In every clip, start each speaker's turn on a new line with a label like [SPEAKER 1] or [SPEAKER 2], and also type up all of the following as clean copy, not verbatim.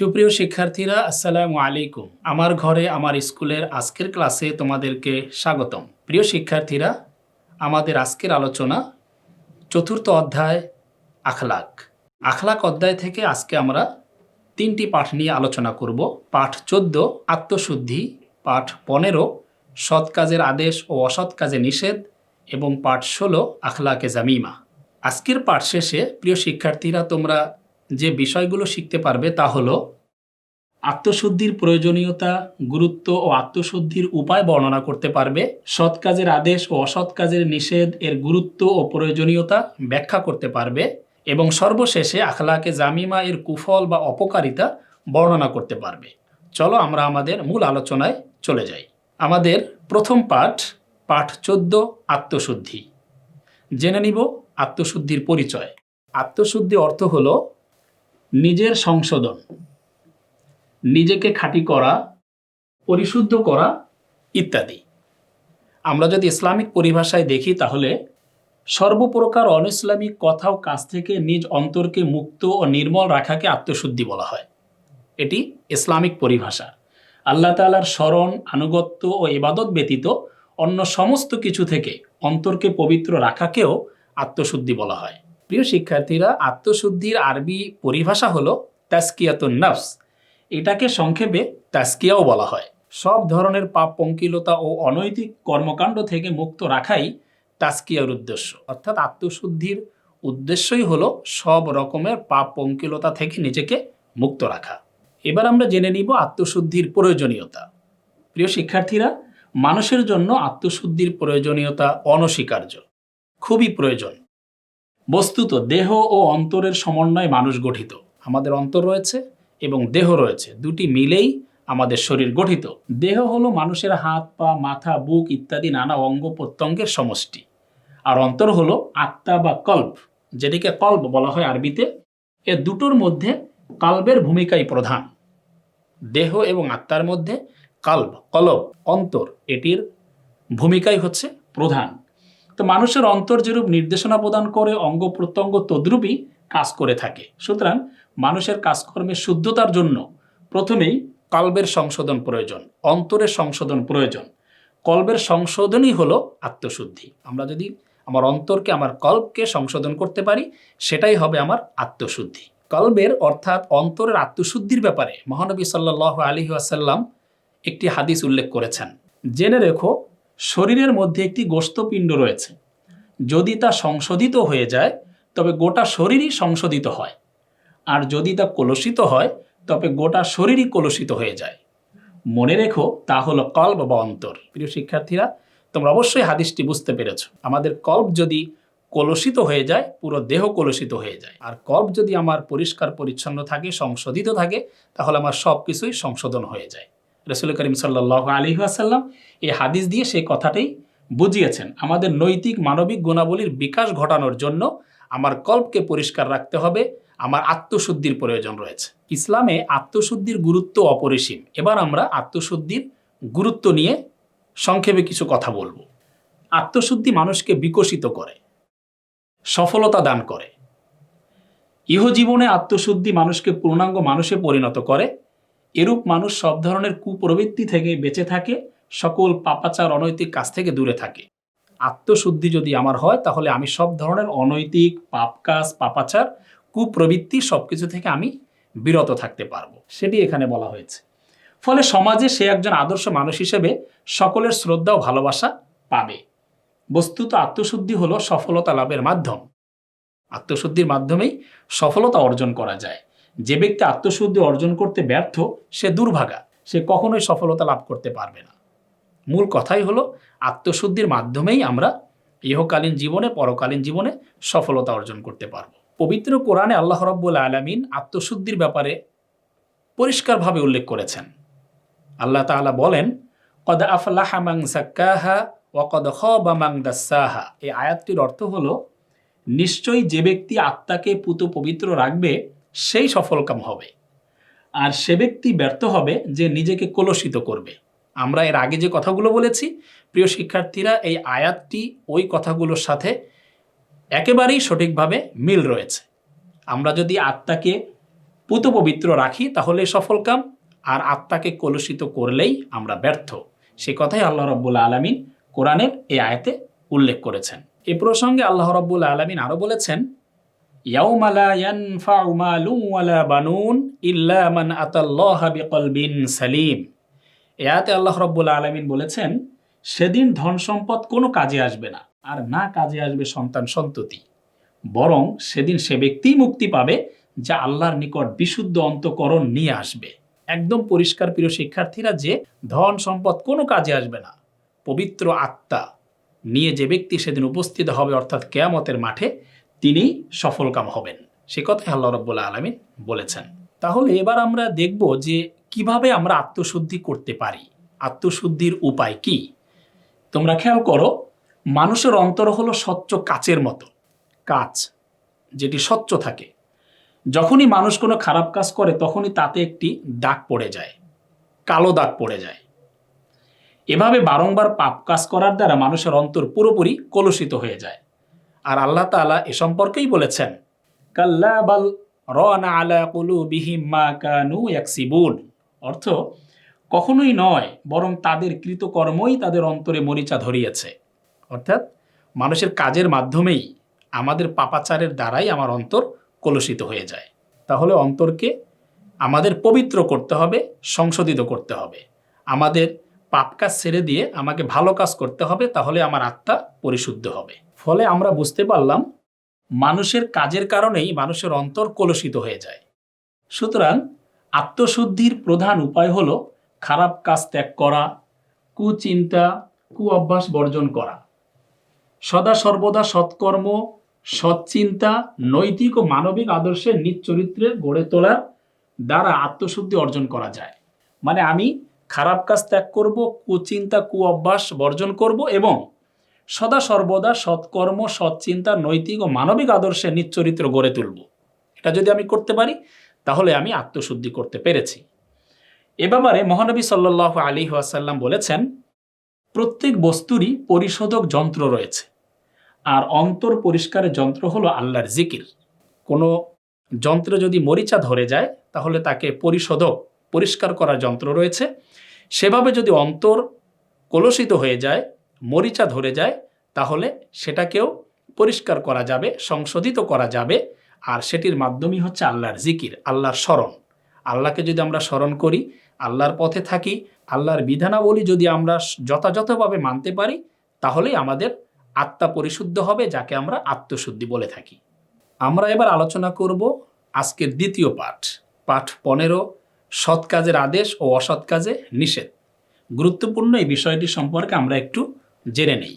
[SPEAKER 1] সুপ্রিয় শিক্ষার্থীরা, আসসালামু আলাইকুম। আমার ঘরে আমার স্কুলের আজকের ক্লাসে তোমাদেরকে স্বাগতম। প্রিয় শিক্ষার্থীরা, আমাদের আজকের আলোচনা চতুর্থ অধ্যায় আখলাক। আখলাক অধ্যায় থেকে আজকে আমরা 3টি পাঠ নিয়ে আলোচনা করব। পাঠ 14 আত্মশুদ্ধি, পাঠ 15 সৎ কাজের আদেশ ও অসৎ কাজে নিষেধ এবং পাঠ 16 আখলাকে জামিমা। আজকের পাঠ শেষে প্রিয় শিক্ষার্থীরা তোমরা যে বিষয়গুলো শিখতে পারবে তা হলো আত্মশুদ্ধির প্রয়োজনীয়তা, গুরুত্ব ও আত্মশুদ্ধির উপায় বর্ণনা করতে পারবে, সৎ কাজের আদেশ ও অসৎ কাজের নিষেধ এর গুরুত্ব ও প্রয়োজনীয়তা ব্যাখ্যা করতে পারবে এবং সর্বশেষে আখলাকে জামিমা এর কুফল বা অপকারিতা বর্ণনা করতে পারবে। চলো আমরা আমাদের মূল আলোচনায় চলে যাই। আমাদের প্রথম পাঠ 14 আত্মশুদ্ধি। জেনে নিব আত্মশুদ্ধির পরিচয়। আত্মশুদ্ধি অর্থ হলো নিজের সংশোধন, নিজেকে খাঁটি করা, পরিশুদ্ধ করা ইত্যাদি। আমরা যদি ইসলামিক পরিভাষায় দেখি তাহলে সর্বপ্রকার অনইসলামিক কথা ও কাজ থেকে নিজ অন্তরকে মুক্ত ও নির্মল রাখাকে আত্মশুদ্ধি বলা হয়। এটি ইসলামিক পরিভাষা। আল্লাহ তাআলার স্মরণ, আনুগত্য ও ইবাদত ব্যতীত অন্য সমস্ত কিছু থেকে অন্তরকে পবিত্র রাখাকেও আত্মশুদ্ধি বলা হয়। প্রিয় শিক্ষার্থীরা, আত্মশুদ্ধির আরবি পরিভাষা হলো তাজকিয়াতুন নফস। এটাকে সংক্ষেপে তাজকিয়াও বলা হয়। সব ধরনের পাপ, পঙ্কিলতা ও অনৈতিক কর্মকাণ্ড থেকে মুক্ত রাখাই তাজকিয়ার উদ্দেশ্য। অর্থাৎ আত্মশুদ্ধির উদ্দেশ্যই হলো সব রকমের পাপ, পঙ্কিলতা থেকে নিজেকে মুক্ত রাখা। এবার আমরা জেনে নিব আত্মশুদ্ধির প্রয়োজনীয়তা। প্রিয় শিক্ষার্থীরা, মানুষের জন্য আত্মশুদ্ধির প্রয়োজনীয়তা অনস্বীকার্য, খুবই প্রয়োজন। বস্তুত দেহ ও অন্তরের সমন্বয়ে মানুষ গঠিত। আমাদের অন্তর রয়েছে এবং দেহ রয়েছে, দুটি মিলেই আমাদের শরীর গঠিত। দেহ হলো মানুষের হাত, পা, মাথা, বুক ইত্যাদি নানা অঙ্গ প্রত্যঙ্গের সমষ্টি। আর অন্তর হলো আত্মা বা কল্ব, যেটিকে কল্ব বলা হয় আরবিতে। এ দুটোর মধ্যে কল্বের ভূমিকাই প্রধান। দেহ এবং আত্মার মধ্যে কলব, অন্তর, এটির ভূমিকাই হচ্ছে প্রধান। তো মানুষের অন্তর যেরূপ নির্দেশনা প্রদান করে, অঙ্গ প্রত্যঙ্গ তদ্রূপই কাজ করে থাকে। সুতরাং মানুষের কাজকর্মের শুদ্ধতার জন্য প্রথমেই কলবের সংশোধন প্রয়োজন, অন্তরের সংশোধন প্রয়োজন। কলবের সংশোধনই হলো আত্মশুদ্ধি। আমরা যদি আমার অন্তরকে, আমার কলবকে সংশোধন করতে পারি, সেটাই হবে আমার আত্মশুদ্ধি। কলবের অর্থাৎ অন্তরের আত্মশুদ্ধির ব্যাপারে মহানবী সাল্লাল্লাহু আলাইহি ওয়াসাল্লাম একটি হাদিস উল্লেখ করেছেন। জেনে রেখো, শরীরের মধ্যে একটি গোশতপিণ্ড রয়েছে। যদি তা সংশোধিত হয়ে যায় তবে গোটা শরীরই সংশোধিত হয়, আর যদি তা কলুষিত হয় তবে গোটা শরীরই কলুষিত হয়ে যায়। মনে রেখো, তা হলো কলব বা অন্তর। প্রিয় শিক্ষার্থীরা, তোমরা অবশ্যই হাদিসটি বুঝতে পেরেছ। আমাদের কলব যদি কলুষিত হয়ে যায়, পুরো দেহ কলুষিত হয়ে যায়। আর কলব যদি আমার পরিষ্কার পরিচ্ছন্ন থাকে, সংশোধিত থাকে, তাহলে আমার সব কিছুই সংশোধন হয়ে যায়। রাসূল করিম সাল্লাল্লাহু আলাইহি ওয়াসাল্লাম এই হাদিস দিয়ে সেই কথাটাই বুঝিয়েছেন। আমাদের নৈতিক মানবিক গুণাবলীর বিকাশ ঘটানোর জন্য আমার কল্পকে পরিষ্কার রাখতে হবে, আমার আত্মশুদ্ধির প্রয়োজন রয়েছে। ইসলামে আত্মশুদ্ধির গুরুত্ব অপরিসীম। এবার আমরা আত্মশুদ্ধির গুরুত্ব নিয়ে সংক্ষেপে কিছু কথা বলবো। আত্মশুদ্ধি মানুষকে বিকশিত করে, সফলতা দান করে। ইহজীবনে আত্মশুদ্ধি মানুষকে পূর্ণাঙ্গ মানুষে পরিণত করে। এরূপ মানুষ সব ধরনের কুপ্রবৃত্তি থেকে বেঁচে থাকে, সকল পাপাচার, অনৈতিক কাজ থেকে দূরে থাকে। আত্মশুদ্ধি যদি আমার হয়, তাহলে আমি সব ধরনের অনৈতিক পাপ কাজ, পাপাচার, কুপ্রবৃত্তি সবকিছু থেকে আমি বিরত থাকতে পারবো, সেটি এখানে বলা হয়েছে। ফলে সমাজে সে একজন আদর্শ মানুষ হিসেবে সকলের শ্রদ্ধা ও ভালোবাসা পাবে। বস্তুত আত্মশুদ্ধি হলো সফলতা লাভের মাধ্যম। আত্মশুদ্ধির মাধ্যমেই সফলতা অর্জন করা যায়। যে ব্যক্তি আত্মশুদ্ধি অর্জন করতে ব্যর্থ, সে দুর্ভাগা, সে কখনোই সফলতা লাভ করতে পারবে না। মূল কথাই হলো আত্মশুদ্ধির মাধ্যমেই আমরা ইহকালীন জীবনে, পরকালীন জীবনে সফলতা অর্জন করতে পারব। পবিত্র কোরআনে আল্লাহ রাব্বুল আলামিন আত্মশুদ্ধির ব্যাপারে পরিষ্কারভাবে উল্লেখ করেছেন। আল্লাহ তাআলা বলেন, কদ আফলাহা মান যাক্কাহা ওয়া কদ খাবা মান দাসসাহা। এই আয়াতটির অর্থ হলো, নিশ্চয়ই যে ব্যক্তি আত্মাকে পুত পবিত্র রাখবে সেই সফলকাম হবে, আর সে ব্যক্তি ব্যর্থ হবে যে নিজেকে কলুষিত করবে। আমরা এর আগে যে কথাগুলো বলেছি, প্রিয় শিক্ষার্থীরা, এই আয়াতটি ওই কথাগুলোর সাথে একেবারেই সঠিকভাবে মিল রয়েছে। আমরা যদি আত্মাকে পুত পবিত্র রাখি তাহলে সফল কাম, আর আত্মাকে কলুষিত করলেই আমরা ব্যর্থ। সে কথাই আল্লাহ রাব্বুল আলামিন কোরআনের এই আয়াতে উল্লেখ করেছেন। এ প্রসঙ্গে আল্লাহ রাব্বুল আলামিন আরো বলেছেন, ইয়াউমা লা ইয়ানফাউ মালুন ওয়ালা বানুন ইল্লা মান আতাল্লাহা বিকলবিন সালিম। এই আয়াতে আল্লাহ রাব্বুল আলামিন বলেছেন, সেদিন ধন সম্পদ কোনো কাজে আসবে না, আর না কাজে আসবে সন্তান সন্ততি, বরং সেদিন সে ব্যক্তিই মুক্তি পাবে যা আল্লাহর নিকট বিশুদ্ধ অন্তঃকরণ নিয়ে আসবে। একদম পরিষ্কার প্রিয় শিক্ষার্থীরা, যে ধন সম্পদ কোনো কাজে আসবে না, পবিত্র আত্মা নিয়ে যে ব্যক্তি সেদিন উপস্থিত হবে অর্থাৎ কিয়ামতের মাঠে, তিনি সফলকাম হবেন। সে কথাই আল্লাহ রাব্বুল আলামিন বলেছেন। তাহলে এবার আমরা দেখব যে কিভাবে আমরা আত্মশুদ্ধি করতে পারি, আত্মশুদ্ধির উপায় কি। তোমরা খেয়াল করো, মানুষের অন্তর হলো স্বচ্ছ কাচের মতো, কাচ যেটি স্বচ্ছ থাকে। যখনই মানুষ কোনো খারাপ কাজ করে তখনই তাতে একটি দাগ পড়ে যায়, কালো দাগ পড়ে যায়। এভাবে বারংবার পাপ কাজ করার দ্বারা মানুষের অন্তর পুরোপুরি কলুষিত হয়ে যায়। আর আল্লাহ তাআলা এ সম্পর্কেই বলেছেন, কাল্লা বাল রানা আলা কুলুবিহিম মা কানু ইয়াকসিবুন। অর্থ, কখনোই নয়, বরং তাদের কৃতকর্মই তাদের অন্তরে মরিচা ধরিয়েছে। অর্থাৎ মানুষের কাজের মাধ্যমেই, আমাদের পাপাচারের দ্বারাই আমার অন্তর কলুষিত হয়ে যায়। তাহলে অন্তরকে আমাদের পবিত্র করতে হবে, সংশোধিত করতে হবে। আমাদের পাপ কাজ ছেড়ে দিয়ে আমাকে ভালো কাজ করতে হবে, তাহলে আমার আত্মা পরিশুদ্ধ হবে। ফলে আমরা বুঝতে পারলাম, মানুষের কাজের কারণেই মানুষের অন্তর কলুষিত হয়ে যায়। সুতরাং আত্মশুদ্ধির প্রধান উপায় হলো খারাপ কাজ ত্যাগ করা, কুচিন্তা, কু অভ্যাস বর্জন করা, সদা সর্বদা সৎকর্ম, সৎচিন্তা, নৈতিক ও মানবিক আদর্শের নিজ চরিত্রে গড়ে তোলার দ্বারা আত্মশুদ্ধি অর্জন করা যায়। মানে আমি খারাপ কাজ ত্যাগ করব, কুচিন্তা, কু অভ্যাস বর্জন করব এবং সদা সর্বদা সৎকর্ম, সৎচিন্তা, নৈতিক ও মানবিক আদর্শের নিজ চরিত্র গড়ে তুলব। এটা যদি আমি করতে পারি তাহলে আমি আত্মশুদ্ধি করতে পেরেছি। এ ব্যাপারে মহানবী সাল্লাল্লাহু আলাইহি ওয়াসাল্লাম বলেছেন, প্রত্যেক বস্তুরই পরিশোধক যন্ত্র রয়েছে, আর অন্তর পরিষ্কারের যন্ত্র হলো আল্লাহর জিকির। কোনো যন্ত্রে যদি মরিচা ধরে যায় তাহলে তাকে পরিশোধক, পরিষ্কার করার যন্ত্র রয়েছে। সেভাবে যদি অন্তর কলুষিত হয়ে যায়, মরিচা ধরে যায়, তাহলে সেটাকেও পরিষ্কার করা যাবে, সংশোধিত করা যাবে। আর সেটির মাধ্যমই হচ্ছে আল্লাহর জিকির, আল্লাহর স্মরণ। আল্লাহকে যদি আমরা স্মরণ করি, আল্লাহর পথে থাকি, আল্লাহর বিধানাবলী যদি আমরা যথাযথভাবে মানতে পারি, তাহলেই আমাদের আত্মা পরিশুদ্ধ হবে, যাকে আমরা আত্মশুদ্ধি বলে থাকি। আমরা এবার আলোচনা করব আজকের দ্বিতীয় পাঠ, পাঠ 15, সৎ কাজের আদেশ ও অসৎ কাজে নিষেধ। গুরুত্বপূর্ণ এই বিষয়টি সম্পর্কে আমরা একটু জেনে নেই।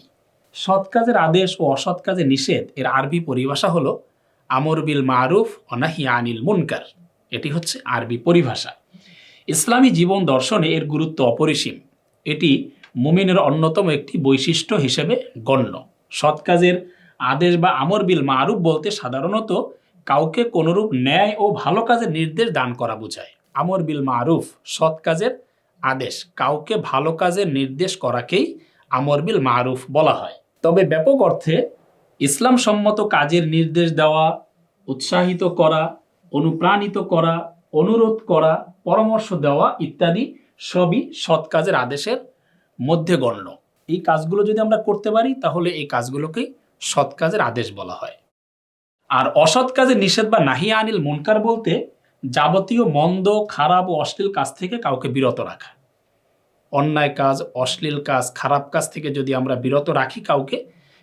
[SPEAKER 1] সৎ কাজের আদেশ ও অসৎ কাজে নিষেধ এর আরবি পরিভাষা হলো আমর বিল মারুফ ও নাহি আনিল মুনকার। এটি হচ্ছে আরবি পরিভাষা। ইসলামী জীবন দর্শনে এর গুরুত্ব অপরিসীম। এটি মুমিনের অন্যতম একটি বৈশিষ্ট্য হিসেবে গণ্য। সৎ কাজের আদেশ বা আমর বিল মারুফ বলতে সাধারণত কাউকে কোনরূপ ন্যায় ও ভালো কাজের নির্দেশ দান করা বোঝায়। আমর বিল মারুফ, সৎ কাজের আদেশ, কাউকে ভালো কাজের নির্দেশ করাকেই আমর বিল মারুফ বলা হয়। তবে ব্যাপক অর্থে ইসলাম সম্মত কাজের নির্দেশ দেওয়া, উৎসাহিত করা, অনুপ্রাণিত করা, অনুরোধ করা, পরামর্শ দেওয়া ইত্যাদি সবই সৎ কাজের আদেশের মধ্যে গণ্য। এই কাজগুলো যদি আমরা করতে পারি তাহলে এই কাজগুলোকেই সৎ কাজের আদেশ বলা হয়। আর অসৎ কাজের নিষেধ বা নাহি আনিল মুনকার বলতে যাবতীয় মন্দ, খারাপ ও অশ্লীল কাজ থেকে কাউকে বিরত রাখা। অন্যায় কাজ, অশ্লীল কাজ, খারাপ কাজ থেকে যদি আমরা বিরত রাখি কাউকে,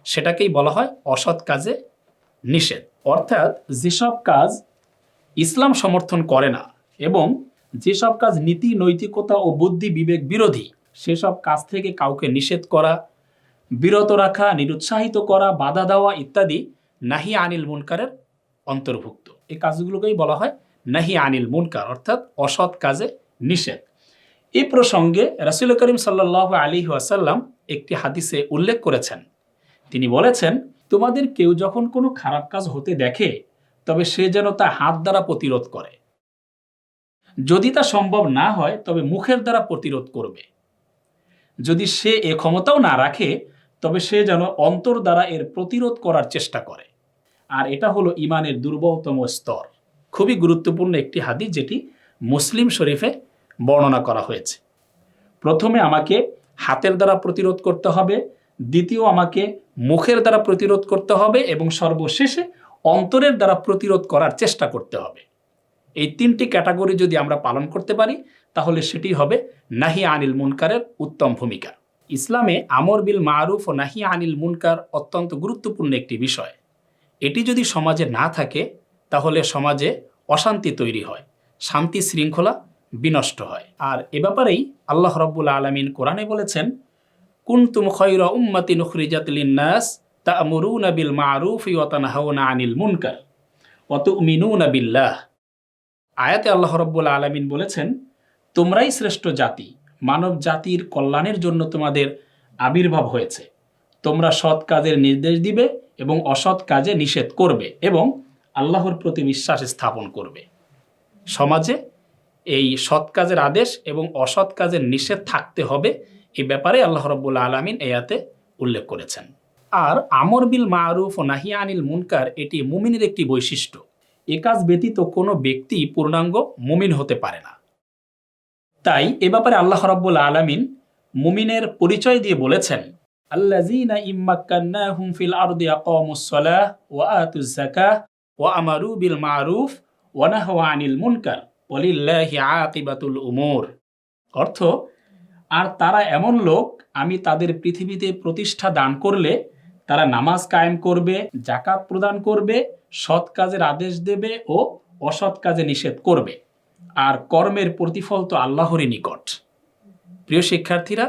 [SPEAKER 1] সেটাকেই বলা হয় অসৎ কাজে নিষেধ। অর্থাৎ যেসব কাজ ইসলাম সমর্থন করে না এবং যেসব কাজ নীতি, নৈতিকতা ও বুদ্ধি বিবেক বিরোধী, সেসব কাজ থেকে কাউকে নিষেধ করা, বিরত রাখা, নিরুৎসাহিত করা, বাধা দেওয়া ইত্যাদি নাহি আনিল মুনকারের অন্তর্ভুক্ত। এই কাজগুলোকেই বলা হয় নাহি আনিল মুনকার, অর্থাৎ অসৎ কাজে নিষেধ। এই প্রসঙ্গে রাসূল করিম সাল্লাল্লাহু আলাইহি ওয়াসাল্লাম একটি হাদিসে উল্লেখ করেছেন। তিনি বলেছেন, তোমাদের কেউ যখন কোনো খারাপ কাজ হতে দেখে তবে সে যেন তা হাত দ্বারা প্রতিরোধ করে। যদি তা সম্ভব না হয় তবে মুখের দ্বারা প্রতিরোধ করবে। যদি সে এ ক্ষমতাও না রাখে তবে সে যেন অন্তর দ্বারা এর প্রতিরোধ করার চেষ্টা করে। আর এটা হলো ঈমানের দুর্বলতম স্তর। খুবই গুরুত্বপূর্ণ একটি হাদিস, যেটি মুসলিম শরীফে বর্ণনা করা হয়েছে। প্রথমে আমাকে হাতের দ্বারা প্রতিরোধ করতে হবে, দ্বিতীয় আমাকে মুখের দ্বারা প্রতিরোধ করতে হবে এবং সর্বশেষে অন্তরের দ্বারা প্রতিরোধ করার চেষ্টা করতে হবে। এই 3টি ক্যাটাগরি যদি আমরা পালন করতে পারি তাহলে সেটি হবে নাহি আনিল মুনকারের উত্তম ভূমিকা। ইসলামে আমর বিল মারুফ ও নাহি আনিল মুনকার অত্যন্ত গুরুত্বপূর্ণ একটি বিষয়। এটি যদি সমাজে না থাকে তাহলে সমাজে অশান্তি তৈরি হয়, শান্তি শৃঙ্খলা বিনষ্ট হয়। আর এ ব্যাপারেই আল্লাহ রাব্বুল আলামিন কোরআনে বলেছেন, কুনতুম খায়রা উম্মাতিন উখরিজাত লিন-নাস তা'মুরুনা বিল মারুফি ওয়া তানহাউনা আনিল মুনকার ওয়া তু'মিনুনা বিল্লাহ। আয়াতে আল্লাহ রাব্বুল আলামিন বলেছেন, তোমরাই শ্রেষ্ঠ জাতি, মানব জাতির কল্যাণের জন্য তোমাদের আবির্ভাব হয়েছে। তোমরা সৎ কাজের নির্দেশ দিবে এবং অসৎ কাজে নিষেধ করবে এবং আল্লাহর প্রতি বিশ্বাস স্থাপন করবে। সমাজে এই সৎ কাজের আদেশ এবং অসৎ কাজের নিষেধ থাকতে হবে, এই ব্যাপারে আল্লাহ রাব্বুল আলামিন এই আয়াতে উল্লেখ করেছেন। আর আমর বিল মারুফ ও নাহি আনিল মুনকার এটি মুমিনের একটি বৈশিষ্ট্য। এ কাজ ব্যতীত কোনো ব্যক্তি পূর্ণাঙ্গ মুমিন হতে পারে না। তাই এ ব্যাপারে আল্লাহ রাব্বুল আলামিন মুমিনের পরিচয় দিয়ে বলেছেন, আল্লাযীনা ইম্মাক্কান্নাহুম ফিল আরদি আকামুস সালাহ ওয়া আতুজ যাকাহ ওয়া আমারু বিল মারুফ ওয়া নাহাউ আনিল মুনকার ওয়ালিল্লাহি আকিবাতুল উমুর। অর্থ, আর তারা এমন লোক, আমি তাদের পৃথিবীতে প্রতিষ্ঠা দান করলে তারা নামাজ কায়েম করবে, যাকাত প্রদান করবে, সৎ কাজের আদেশ দেবে ও অসৎ কাজে নিষেধ করবে, আর কর্মের প্রতিফল তো আল্লাহরই নিকট। প্রিয় শিক্ষার্থীরা,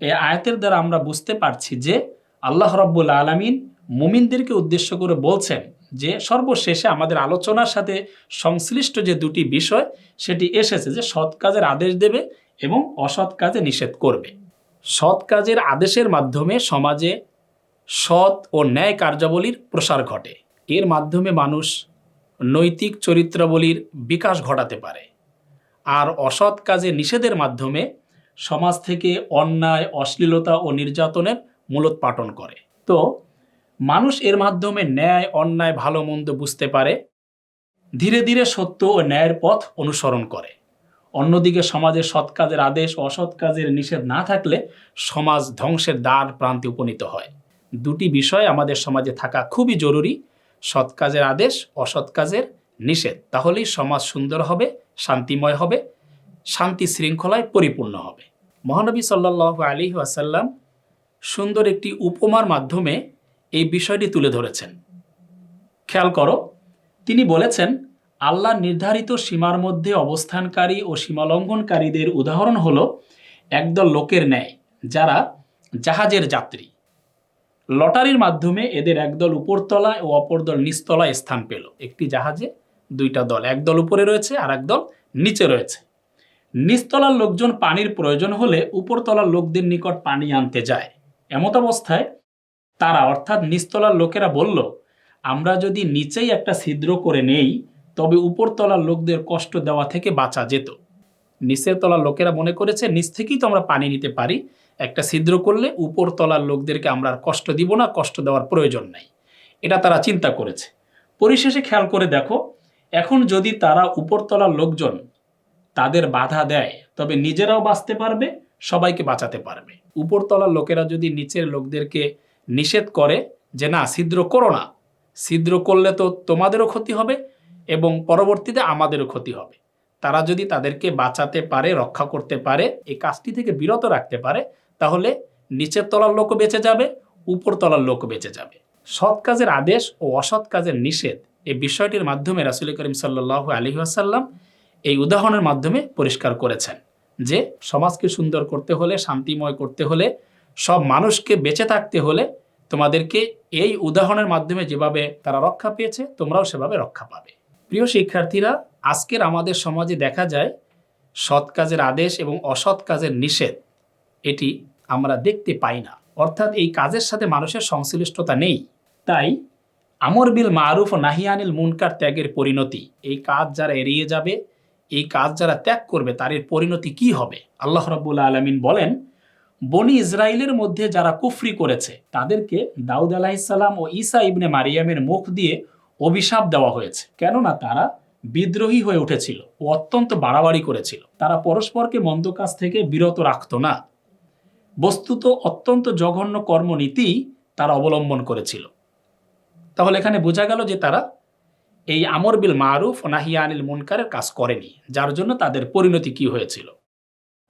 [SPEAKER 1] এই আয়াতের দ্বারা আমরা বুঝতে পারছি যে আল্লাহ রাব্বুল আলামিন মুমিনদেরকে উদ্দেশ্য করে বলছেন যে সর্বশেষে আমাদের আলোচনার সাথে সংশ্লিষ্ট যে 2টি বিষয় সেটি এসেছে, যে সৎ কাজের আদেশ দেবে এবং অসৎ কাজে নিষেধ করবে। সৎ কাজের আদেশের মাধ্যমে সমাজে সৎ ও ন্যায় কার্যাবলীর প্রসার ঘটে। এর মাধ্যমে মানুষ নৈতিক চরিত্রাবলীর বিকাশ ঘটাতে পারে। আর অসৎ কাজে নিষেধের মাধ্যমে সমাজ থেকে অন্যায়, অশ্লীলতা ও নির্যাতনের মূলোৎপাটন করে। তো মানুষ এর মাধ্যমে ন্যায়, অন্যায়, ভালো মন্দ বুঝতে পারে, ধীরে ধীরে সত্য ও ন্যায়ের পথ অনুসরণ করে। অন্যদিকে সমাজে সৎ কাজের আদেশ ও অসৎ কাজের নিষেধ না থাকলে সমাজ ধ্বংসের দ্বার প্রান্তে উপনীত হয়। 2টি বিষয় আমাদের সমাজে থাকা খুবই জরুরি, সৎ কাজের আদেশ, অসৎ কাজের নিষেধ। তাহলেই সমাজ সুন্দর হবে, শান্তিময় হবে, শান্তি শৃঙ্খলায় পরিপূর্ণ হবে। মহানবী সাল্লাল্লাহু আলাইহি ওয়াসাল্লাম সুন্দর একটি উপমার মাধ্যমে এই বিষয়টি তুলে ধরেছেন। খেয়াল করো, তিনি বলেছেন, আল্লাহ নির্ধারিত সীমার মধ্যে অবস্থানকারী ও সীমালঙ্ঘনকারীদের উদাহরণ হলো একদল লোকের ন্যায় যারা জাহাজের যাত্রী। লটারির মাধ্যমে এদের একদল উপরতলায় ও অপর দল নিচতলায় স্থান পেল। একটি জাহাজে 2টা দল, একদল উপরে রয়েছে আর একদল নিচে রয়েছে। নিচতলার লোকজন পানির প্রয়োজন হলে উপরতলার লোকদের নিকট পানি আনতে যায়। এমত অবস্থায় তারা, অর্থাৎ নিচতলার লোকেরা বলল, আমরা যদি নিচেই একটা ছিদ্র করে নেই তবে উপরতলার লোকদের কষ্ট দেওয়া থেকে বাঁচা যেত। নিচের তলার লোকেরা মনে করেছে নিচ থেকেই তো আমরা পানি নিতে পারি, একটা ছিদ্র করলে উপরতলার লোকদেরকে আমরা আর কষ্ট দিব না, কষ্ট দেওয়ার প্রয়োজন নাই, এটা তারা চিন্তা করেছে। পরিশেষে খেয়াল করে দেখো, এখন যদি তারা উপরতলার লোকজন তাদের বাধা দেয় তবে নিজেরাও বাঁচতে পারবে, সবাইকে বাঁচাতে পারবে। উপরতলার লোকেরা যদি নিচের লোকদেরকে নিষেধ করে যে না, ছিদ্র করো না, ছিদ্র করলে তো তোমাদেরও ক্ষতি হবে এবং পরবর্তীতে আমাদেরও ক্ষতি হবে, তারা যদি তাদেরকে বাঁচাতে পারে, রক্ষা করতে পারে, এই কাজটি থেকে বিরত রাখতে পারে, তাহলে নিচের তলার লোকও বেঁচে যাবে, উপর তলার লোকও বেঁচে যাবে। সৎ কাজের আদেশ ও অসৎ কাজের নিষেধ, এই বিষয়টির মাধ্যমে রাসূল করিম সাল্লাল্লাহু আলাইহি ওয়াসাল্লাম এই উদাহরণের মাধ্যমে পরিষ্কার করেছেন যে সমাজকে সুন্দর করতে হলে, শান্তিময় করতে হলে, সব মানুষকে বেঁচে থাকতে হলে তোমাদেরকে এই উদাহরণের মাধ্যমে যেভাবে তারা রক্ষা পেয়েছে তোমরাও সেভাবে রক্ষা পাবে। প্রিয় শিক্ষার্থীরা, আজকের আমাদের সমাজে দেখা যায় সৎ কাজের আদেশ এবং অসৎ কাজের নিষেধ এটি আমরা দেখতে পাই না, অর্থাৎ এই কাজের সাথে মানুষের সংশ্লিষ্টতা নেই। তাই আমর বিল মারুফ ও নাহি আনিল মুনকার ত্যাগের পরিণতি, এই কাজ যারা এড়িয়ে যাবে, এই কাজ যারা ত্যাগ করবে তার এর পরিণতি কি হবে? আল্লাহ রাব্বুল আলামিন বলেন, বনি ইসরাইলের মধ্যে যারা কুফরি করেছে তাদেরকে দাউদ আলাইহিস সালাম ও ঈসা ইবনে মারিয়ামের মুখ দিয়ে অভিশাপ দেওয়া হয়েছে, কেননা তারা বিদ্রোহী হয়ে উঠেছিল ও অত্যন্ত বাড়াবাড়ি করেছিল। তারা পরস্পরকে মন্দ কাজ থেকে বিরত রাখত না। বস্তুত অত্যন্ত জঘন্য কর্মনীতি তারা অবলম্বন করেছিল। তাহলে এখানে বোঝা গেল যে তারা এই আমর বিল মারুফ ও নাহিয়া আনিল মুনকারের কাজ করেনি, যার জন্য তাদের পরিণতি কি হয়েছিল।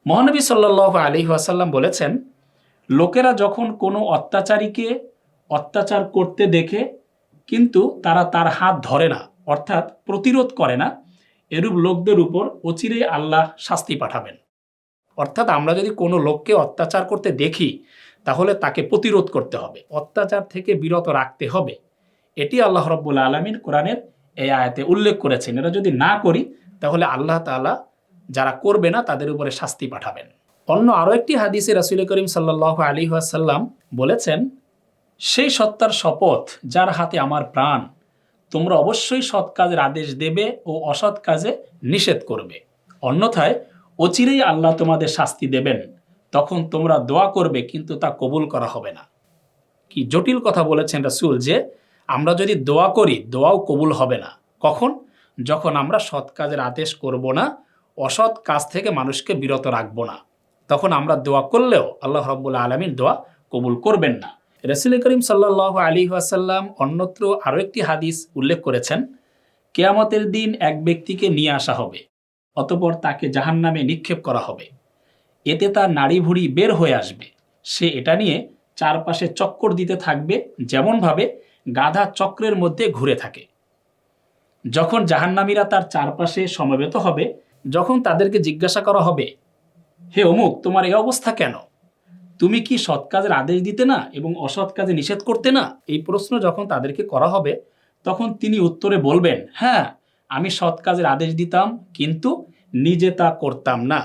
[SPEAKER 1] মহানবী সাল্লাল্লাহু আলাইহি ওয়াসাল্লাম বলেছেন, লোকেরা যখন কোনো অত্যাচারীকে অত্যাচার করতে দেখে কিন্তু তারা তার হাত ধরে না, অর্থাৎ প্রতিরোধ করে না, এরূপ লোকদের উপর অচিরেই আল্লাহ শাস্তি পাঠাবেন। অর্থাৎ আমরা যদি কোনো লোককে অত্যাচার করতে দেখি তাহলে তাকে প্রতিরোধ করতে হবে, অত্যাচার থেকে বিরত রাখতে হবে। এটি আল্লাহ রাব্বুল আলামিন কোরআনের এই আয়াতে উল্লেখ করেছেন। এটা যদি না করি তাহলে আল্লাহ তাআলা যারা করবে না তাদের উপরে শাস্তি পাঠাবেন। অন্য আরও একটি হাদিসে রাসূল করিম সাল্লাল্লাহু আলাইহি ওয়াসাল্লাম বলেছেন, সেই সত্তার শপথ যার হাতে আমার প্রাণ, তোমরা অবশ্যই সৎ কাজের আদেশ দেবে ও অসৎ কাজে নিষেধ করবে, অন্যথায় অচিরেই আল্লাহ তোমাদের শাস্তি দেবেন। তখন তোমরা দোয়া করবে কিন্তু তা কবুল করা হবে না। কি জটিল কথা বলেছেন রাসূল, যে আমরা যদি দোয়া করি দোয়াও কবুল হবে না। কখন? যখন আমরা সৎ কাজের আদেশ করব না, অসৎ কাজ থেকে মানুষকে বিরত রাখব না, তখন আমরা দোয়া করলেও আল্লাহ রাব্বুল আলামিন দোয়া কবুল করবেন না। রাসূল করিম সাল্লাল্লাহু আলাইহি ওয়াসাল্লাম অন্যত্র আরও একটি হাদিস উল্লেখ করেছেন, কিয়ামতের দিন এক ব্যক্তিকে নিয়ে আসা হবে, অতঃপর তাকে জাহান্নামে নিক্ষেপ করা হবে। এতে তার নাড়ি ভুঁড়ি বের হয়ে আসবে। সে এটা নিয়ে চারপাশে চক্কর দিতে থাকবে, যেমনভাবে গাধা চক্রের মধ্যে ঘুরে থাকে। যখন জাহান্নামীরা তার চারপাশে সমবেত হবে, যখন তাদেরকে জিজ্ঞাসা করা হবে, হে অমুক, তোমার এই অবস্থা কেন? তুমি কি সৎ কাজের আদেশ দিতে না এবং অসৎ কাজে নিষেধ করতে না? এই প্রশ্ন যখন তাদেরকে করা হবে, তখন তিনি উত্তরে বলবেন, হ্যাঁ, আমি সৎ কাজের আদেশ দিতাম কিন্তু নিজে তা করতাম না,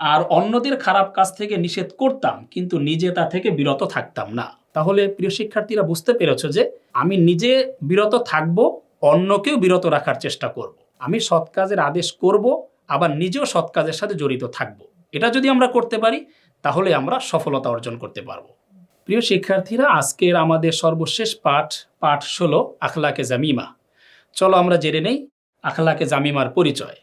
[SPEAKER 1] আর অন্যদের খারাপ কাজ থেকে নিষেধ করতাম কিন্তু নিজে তা থেকে বিরত থাকতাম না। তাহলে প্রিয় শিক্ষার্থীরা, বুঝতে পেরেছ যে আমি নিজে বিরত থাকব, অন্যকেও বিরত রাখার চেষ্টা করব। আমি সৎ কাজের আদেশ করব, আবার নিজেও সৎ কাজের সাথে জড়িত থাকব। এটা যদি আমরা করতে পারি তাহলে আমরা সফলতা অর্জন করতে পারবো। প্রিয় শিক্ষার্থীরা, আজকের আমাদের সর্বশেষ পাঠ 16 আখলাকে জামিমা। চলো আমরা জেনে নেই আখলাকে জামিমার পরিচয়।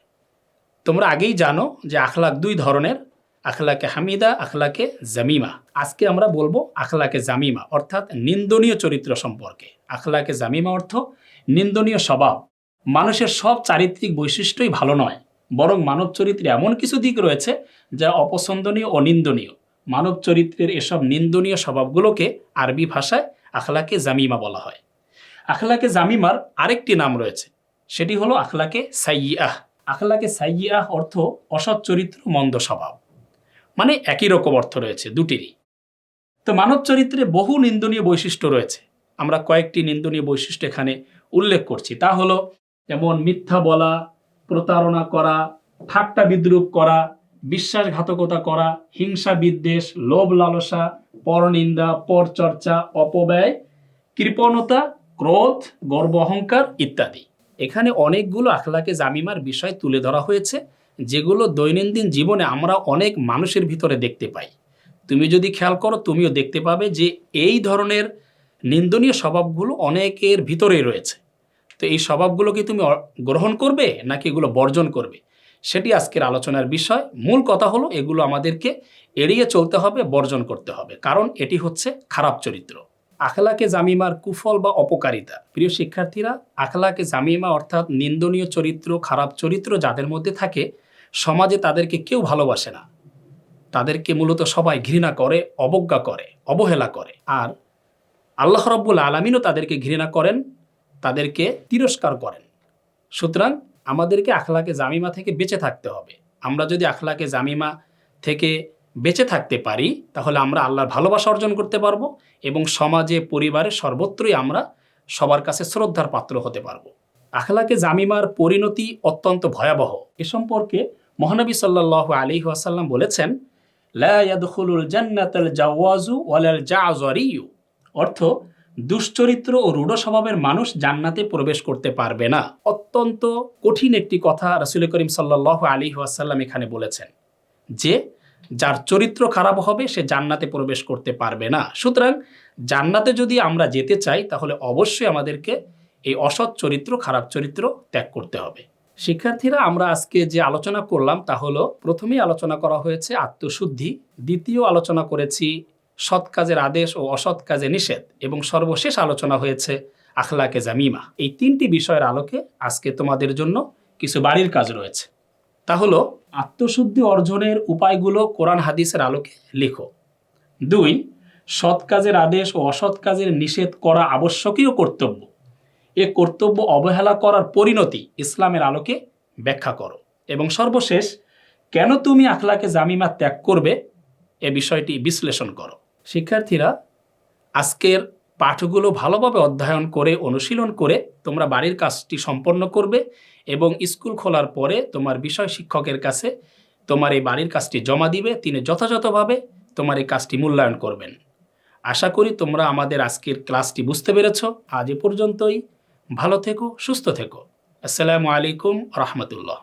[SPEAKER 1] তোমরা আগেই জানো যে আখলাক দুই ধরনের, আখলাকে হামিদা, আখলাকে জামিমা। আজকে আমরা বলবো আখলাকে জামিমা, অর্থাৎ নিন্দনীয় চরিত্র সম্পর্কে। আখলাকে জামিমা অর্থ নিন্দনীয় স্বভাব। মানুষের সব চারিত্রিক বৈশিষ্ট্যই ভালো নয়, বরং মানব চরিত্রে এমন কিছু দিক রয়েছে যা অপছন্দনীয় ও নিন্দনীয়। মানব চরিত্রের এসব নিন্দনীয় স্বভাবগুলোকে আরবি ভাষায় আখলাকে জামিমা বলা হয়। আখলাকে জামিমার আরেকটি নাম রয়েছে, সেটি হলো আখলাকে সাইয়্যাহ। আখলাকে সাইয়্যাহ অর্থ অসৎ চরিত্র, মন্দ স্বভাব, মানে একই রকম অর্থ রয়েছে দুটিরই। তো মানব চরিত্রে বহু নিন্দনীয় বৈশিষ্ট্য রয়েছে। আমরা কয়েকটি নিন্দনীয় বৈশিষ্ট্য এখানে উল্লেখ করছি। তা হলো যেমন মিথ্যা বলা, প্রতারণা করা, ঠাট্টা বিদ্রূপ করা, বিশ্বাসঘাতকতা করা, হিংসা বিদ্বেষ, লোভ লালসা, পরনিন্দা, পরচর্চা, অপব্যয়, কৃপণতা, ক্রোধ, গর্ব অহংকার ইত্যাদি। এখানে অনেকগুলো আখলাকে জামিমার বিষয় তুলে ধরা হয়েছে, যেগুলো দৈনন্দিন জীবনে আমরা অনেক মানুষের ভিতরে দেখতে পাই। তুমি যদি খেয়াল করো তুমিও দেখতে পাবে যে এই ধরনের নিন্দনীয় স্বভাবগুলো অনেকের ভিতরেই রয়েছে। তো এই স্বভাবগুলো কি তুমি গ্রহণ করবে নাকি এগুলো বর্জন করবে, সেটি আজকের আলোচনার বিষয়। মূল কথা হলো এগুলো আমাদেরকে এড়িয়ে চলতে হবে, বর্জন করতে হবে, কারণ এটি হচ্ছে খারাপ চরিত্র। আখলাকে জামিমার কুফল বা অপকারিতা। প্রিয় শিক্ষার্থীরা, আখলাকে জামিমা অর্থাৎ নিন্দনীয় চরিত্র, খারাপ চরিত্র যাদের মধ্যে থাকে, সমাজে তাদেরকে কেউ ভালোবাসে না। তাদেরকে মূলত সবাই ঘৃণা করে, অবজ্ঞা করে, অবহেলা করে। আর আল্লাহ রাব্বুল আলামিনও তাদেরকে ঘৃণা করেন, তাদেরকে তিরস্কার করেন। সুতরাং আমাদেরকে আখলাকে জামিমা থেকে বেঁচে থাকতে হবে। আমরা যদি আখলাকে জামিমা থেকে বেঁচে থাকতে পারি তাহলে আমরা আল্লাহর ভালোবাসা অর্জন করতে পারবো এবং সমাজে, পরিবারে সর্বত্রই আমরা সবার কাছে শ্রদ্ধার পাত্র হতে পারবো। আখলাকে জামিমার পরিণতি অত্যন্ত ভয়াবহ। এ সম্পর্কে মহানবী সাল্লাল্লাহু আলাইহি ওয়াসাল্লাম বলেছেন, লা ইয়াদখুলুল জান্নাতাল জাওয়াজু ওয়ালাল জাযরিয়ু, অর্থ দুশ্চরিত্র ও রূঢ় স্বভাবের মানুষ জান্নাতে প্রবেশ করতে পারবে না। অত্যন্ত কঠিন একটি কথা রাসূল করিম সাল্লাল্লাহু আলাইহি ওয়াসাল্লাম এখানে বলেছেন, যে যার চরিত্র খারাপ হবে সে জান্নাতে প্রবেশ করতে পারবে না। সুতরাং জান্নাতে যদি আমরা যেতে চাই তাহলে অবশ্যই আমাদেরকে এই অসৎ চরিত্র, খারাপ চরিত্র ত্যাগ করতে হবে। শিক্ষার্থীরা, আমরা আজকে যে আলোচনা করলাম তা হলো, প্রথমেই আলোচনা করা হয়েছে আত্মশুদ্ধি, দ্বিতীয় আলোচনা করেছি সৎ কাজের আদেশ ও অসৎ কাজে নিষেধ, এবং সর্বশেষ আলোচনা হয়েছে আখলাকে জামিমা। এই 3টি বিষয়ের আলোকে আজকে তোমাদের জন্য কিছু বাড়ির কাজ রয়েছে। তা হলো, আত্মশুদ্ধি অর্জনের উপায়গুলো কোরআন হাদিসের আলোকে লিখো। 2, সৎ কাজের আদেশ ও অসৎ কাজের নিষেধ করা আবশ্যকীয় কর্তব্য। এ কর্তব্য অবহেলা করার পরিণতি ইসলামের আলোকে ব্যাখ্যা করো। এবং সর্বশেষ, কেন তুমি আখলাকে জামিমা ত্যাগ করবে এ বিষয়টি বিশ্লেষণ করো। শিক্ষার্থীরা, আজকের পাঠগুলো ভালোভাবে অধ্যয়ন করে অনুশীলন করে তোমরা বাড়ির কাজটি সম্পন্ন করবে এবং স্কুল খোলার পরে তোমার বিষয় শিক্ষকের কাছে তোমার এই বাড়ির কাজটি জমা দিবে। তিনি যথাযথভাবে তোমার এই কাজটি মূল্যায়ন করবেন। আশা করি তোমরা আমাদের আজকের ক্লাসটি বুঝতে পেরেছ। আজ এ পর্যন্তই। ভালো থেকো, সুস্থ থেকো। আসসালামু আলাইকুম রহমতুল্লাহ।